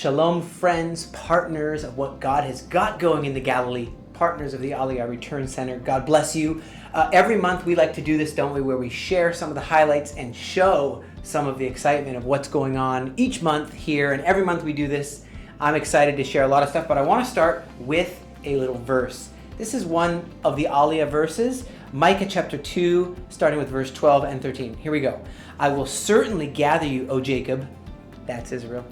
Shalom, friends, partners of what God has got going in the Galilee, partners of the Aliyah Return Center. God bless you. Every month we like to do this, don't we, where we share some of the highlights and show some of the excitement of what's going on each month here. And every month we do this. I'm excited to share a lot of stuff, but I want to start with a little verse. This is one of the Aliyah verses, Micah chapter 2, starting with verse 12 and 13. Here we go. I will certainly gather you, O Jacob. That's Israel.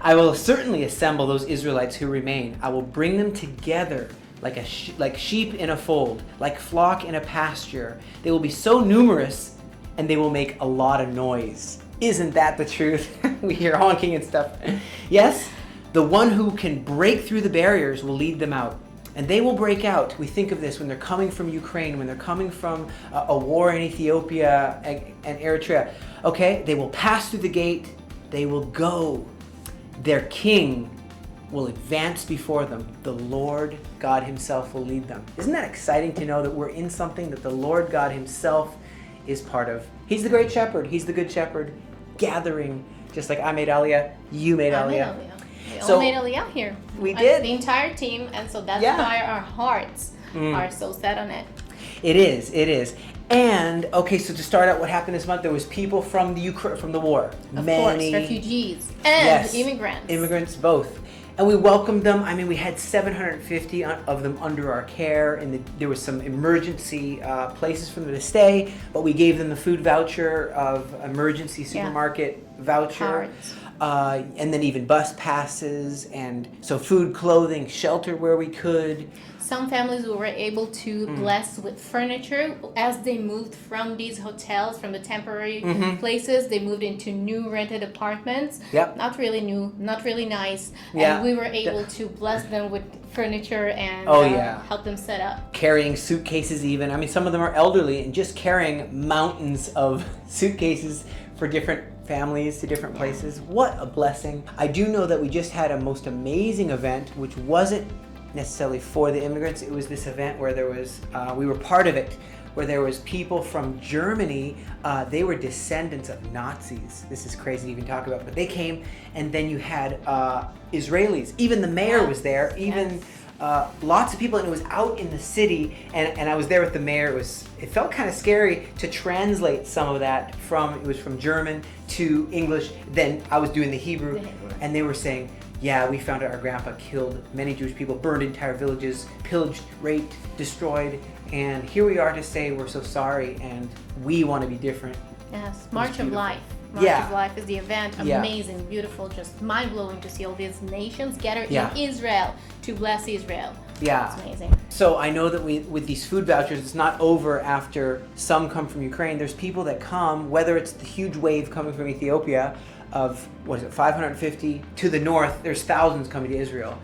I will certainly assemble those Israelites who remain. I will bring them together like sheep in a fold, like flock in a pasture. They will be so numerous and they will make a lot of noise. Isn't that the truth? We hear honking and stuff. Yes, the one who can break through the barriers will lead them out. And they will break out. We think of this when they're coming from Ukraine, when they're coming from a war in Ethiopia and Eritrea. Okay, they will pass through the gate. They will go. Their king will advance before them. The Lord God himself will lead them. Isn't that exciting to know that we're in something that the Lord God himself is part of? He's the great shepherd. He's the good shepherd, gathering, just like I made Aliyah, you made Aliyah. We all made Aliyah here. We did. The entire team, and so that's why our hearts are so set on it. It is. And okay, so to start out, what happened this month? There was people from the war, of course, refugees and immigrants. Immigrants, both, and we welcomed them. I mean, we had 750 of them under our care, and there was some emergency places for them to stay. But we gave them the food voucher of emergency supermarket voucher. And then even bus passes, and so food, clothing, shelter where we could. Some families we were able to bless with furniture as they moved from these hotels, from the temporary places. They moved into new rented apartments. Yep. Not really new, not really nice. Yeah. And we were able to bless them with furniture and help them set up. Carrying suitcases even. I mean, some of them are elderly and just carrying mountains of suitcases for different families to different places. What a blessing. I do know that we just had a most amazing event, which wasn't necessarily for the immigrants. It was this event where there was, we were part of it, where there was people from Germany. They were descendants of Nazis. This is crazy to even talk about, but they came, and then you had Israelis. Even the mayor was there. Even lots of people, and it was out in the city, and I was there with the mayor. It felt kind of scary to translate some of that it was from German to English. Then I was doing the Hebrew, and they were saying, yeah, we found out our grandpa killed many Jewish people, burned entire villages, pillaged, raped, destroyed, and here we are to say we're so sorry and we want to be different. Yes, March of Life. March of Life is the event. Amazing, beautiful, just mind-blowing to see all these nations gathered in Israel to bless Israel. Yeah. It's amazing. So I know that with these food vouchers, it's not over after some come from Ukraine. There's people that come, whether it's the huge wave coming from Ethiopia of, 550 to the north, there's thousands coming to Israel.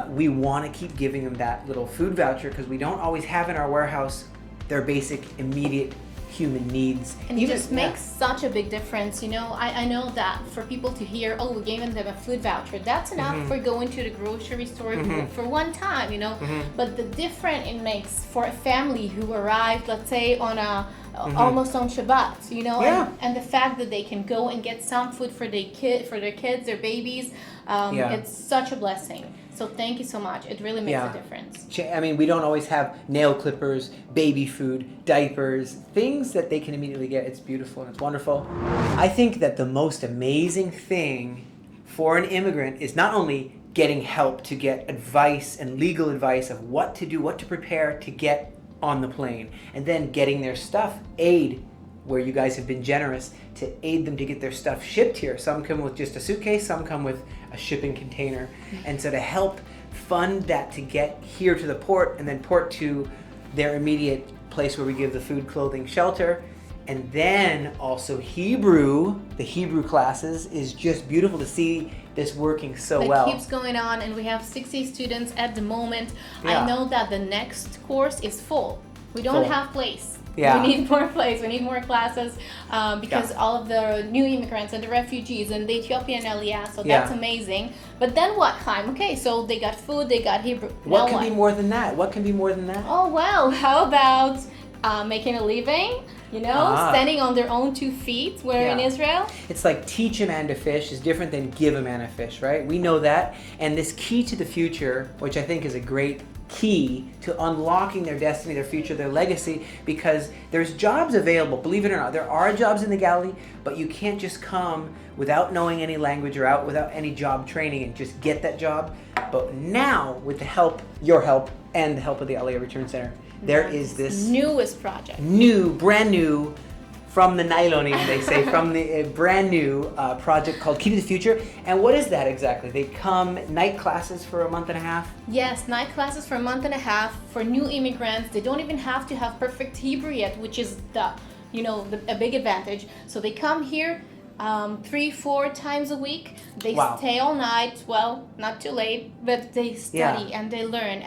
We want to keep giving them that little food voucher because we don't always have in our warehouse their basic, immediate human needs. And it just makes such a big difference. You know, I know that for people to hear, oh, we gave them a food voucher, that's enough for going to the grocery store for one time, you know. But the difference it makes for a family who arrived, let's say, on almost on Shabbat, you know, and the fact that they can go and get some food for their kids, their babies, it's such a blessing. So thank you so much. It really makes a difference. I mean, we don't always have nail clippers, baby food, diapers, things that they can immediately get. It's beautiful and it's wonderful. I think that the most amazing thing for an immigrant is not only getting help to get advice and legal advice of what to do, what to prepare to get on the plane, and then getting their stuff, aid, where you guys have been generous to aid them to get their stuff shipped here. Some come with just a suitcase, some come with a shipping container. And so to help fund that to get here to the port and then port to their immediate place where we give the food, clothing, shelter, and then also Hebrew, the Hebrew classes, is just beautiful to see this working so well. It keeps going on, and we have 60 students at the moment. I know that the next course is full. We don't have place. Yeah. We need more place. We need more classes because all of the new immigrants and the refugees and the Ethiopian Aliyah. So that's amazing. But then what, Chaim? Okay, so they got food, they got Hebrew. What can be more than that? What can be more than that? Oh, well, how about making a living? standing on their own 2 feet, where in Israel. It's like teach a man to fish is different than give a man a fish, right? We know that. And this key to the future, which I think is a great key to unlocking their destiny, their future, their legacy, because there's jobs available. Believe it or not, there are jobs in the Galilee, but you can't just come without knowing any language or out without any job training and just get that job. But now, with the help, your help, and the help of the Aliyah Return Center, there is this newest project. Brand new, from the nyloning, they say, from the brand new project called Key to the Future. And what is that exactly? They come night classes for a month and a half? Yes, night classes for a month and a half for new immigrants. They don't even have to have perfect Hebrew yet, which is a big advantage. So they come here 3-4 times a week. They stay all night. Well, not too late, but they study and they learn.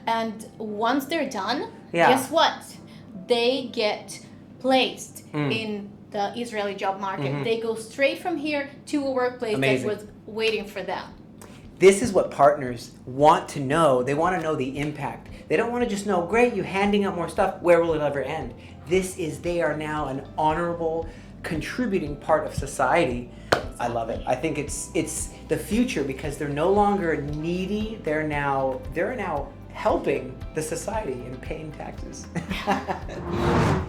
And once they're done, guess what? They get placed in the Israeli job market. They go straight from here to a workplace that was waiting for them. This is what partners want to know. They want to know the impact. They don't want to just know, great, you're handing out more stuff. Where will it ever end? They are now an honorable, contributing part of society. I love it. I think it's the future because they're no longer needy. They're now helping the society and paying taxes.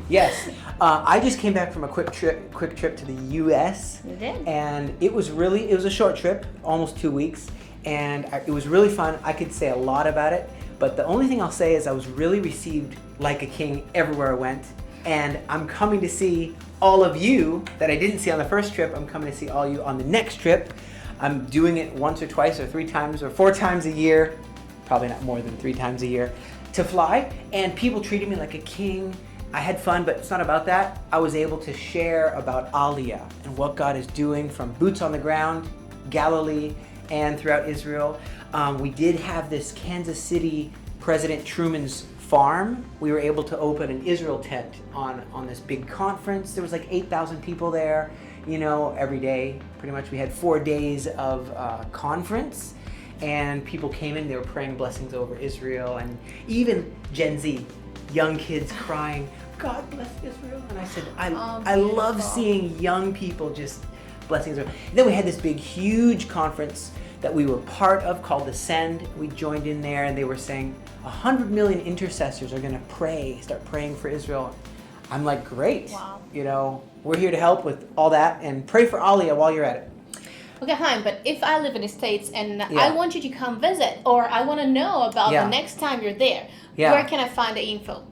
Yes, I just came back from a quick trip to the U.S. You did? And it was a short trip, almost 2 weeks, and it was really fun. I could say a lot about it, but the only thing I'll say is I was really received like a king everywhere I went, and I'm coming to see all of you that I didn't see on the first trip. I'm coming to see all you on the next trip. I'm doing it once or twice or 3 times or 4 times a year, probably not more than 3 times a year, to fly, and people treated me like a king. I had fun, but it's not about that. I was able to share about Aliyah and what God is doing from boots on the ground, Galilee, and throughout Israel. We did have this Kansas City President Truman's farm. We were able to open an Israel tent on this big conference. There was like 8,000 people there, every day. Pretty much we had 4 days of conference. And people came in, they were praying blessings over Israel, and even Gen Z, young kids crying, God bless Israel. And I said, I love seeing young people just blessing Israel. And then we had this big, huge conference that we were part of called The Send. We joined in there, and they were saying 100 million intercessors are going to start praying for Israel. I'm like, great. Wow. We're here to help with all that, and pray for Aliyah while you're at it. Okay, fine, but if I live in the States and I want you to come visit, or I want to know about the next time you're there, where can I find the info?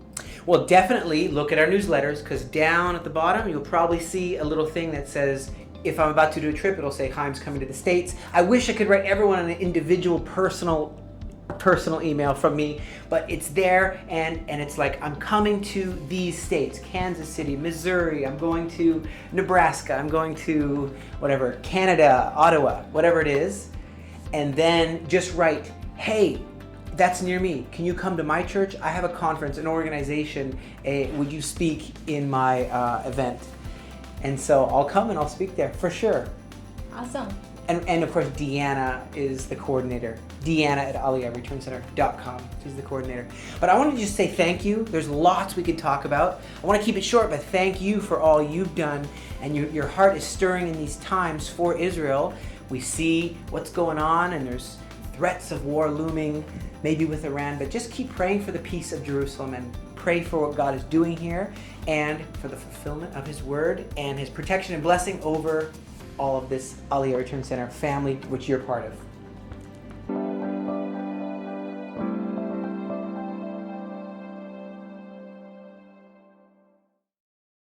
Well, definitely look at our newsletters, because down at the bottom, you'll probably see a little thing that says, if I'm about to do a trip, it'll say, Chaim's coming to the States. I wish I could write everyone an individual personal email from me, but it's there, and it's like, I'm coming to these states, Kansas City, Missouri, I'm going to Nebraska, I'm going to whatever, Canada, Ottawa, whatever it is, and then just write, hey, that's near me. Can you come to my church? I have a conference, an organization. Would you speak in my event? And so I'll come and I'll speak there for sure. Awesome. And of course, Deanna is the coordinator. Deanna at AliyahReturnCenter.com. She's the coordinator. But I want to just say thank you. There's lots we could talk about. I want to keep it short, but thank you for all you've done. And your heart is stirring in these times for Israel. We see what's going on, and there's threats of war looming, maybe with Iran. But just keep praying for the peace of Jerusalem, and pray for what God is doing here, and for the fulfillment of His word and His protection and blessing over all of this Aliyah Return Center family, which you're part of.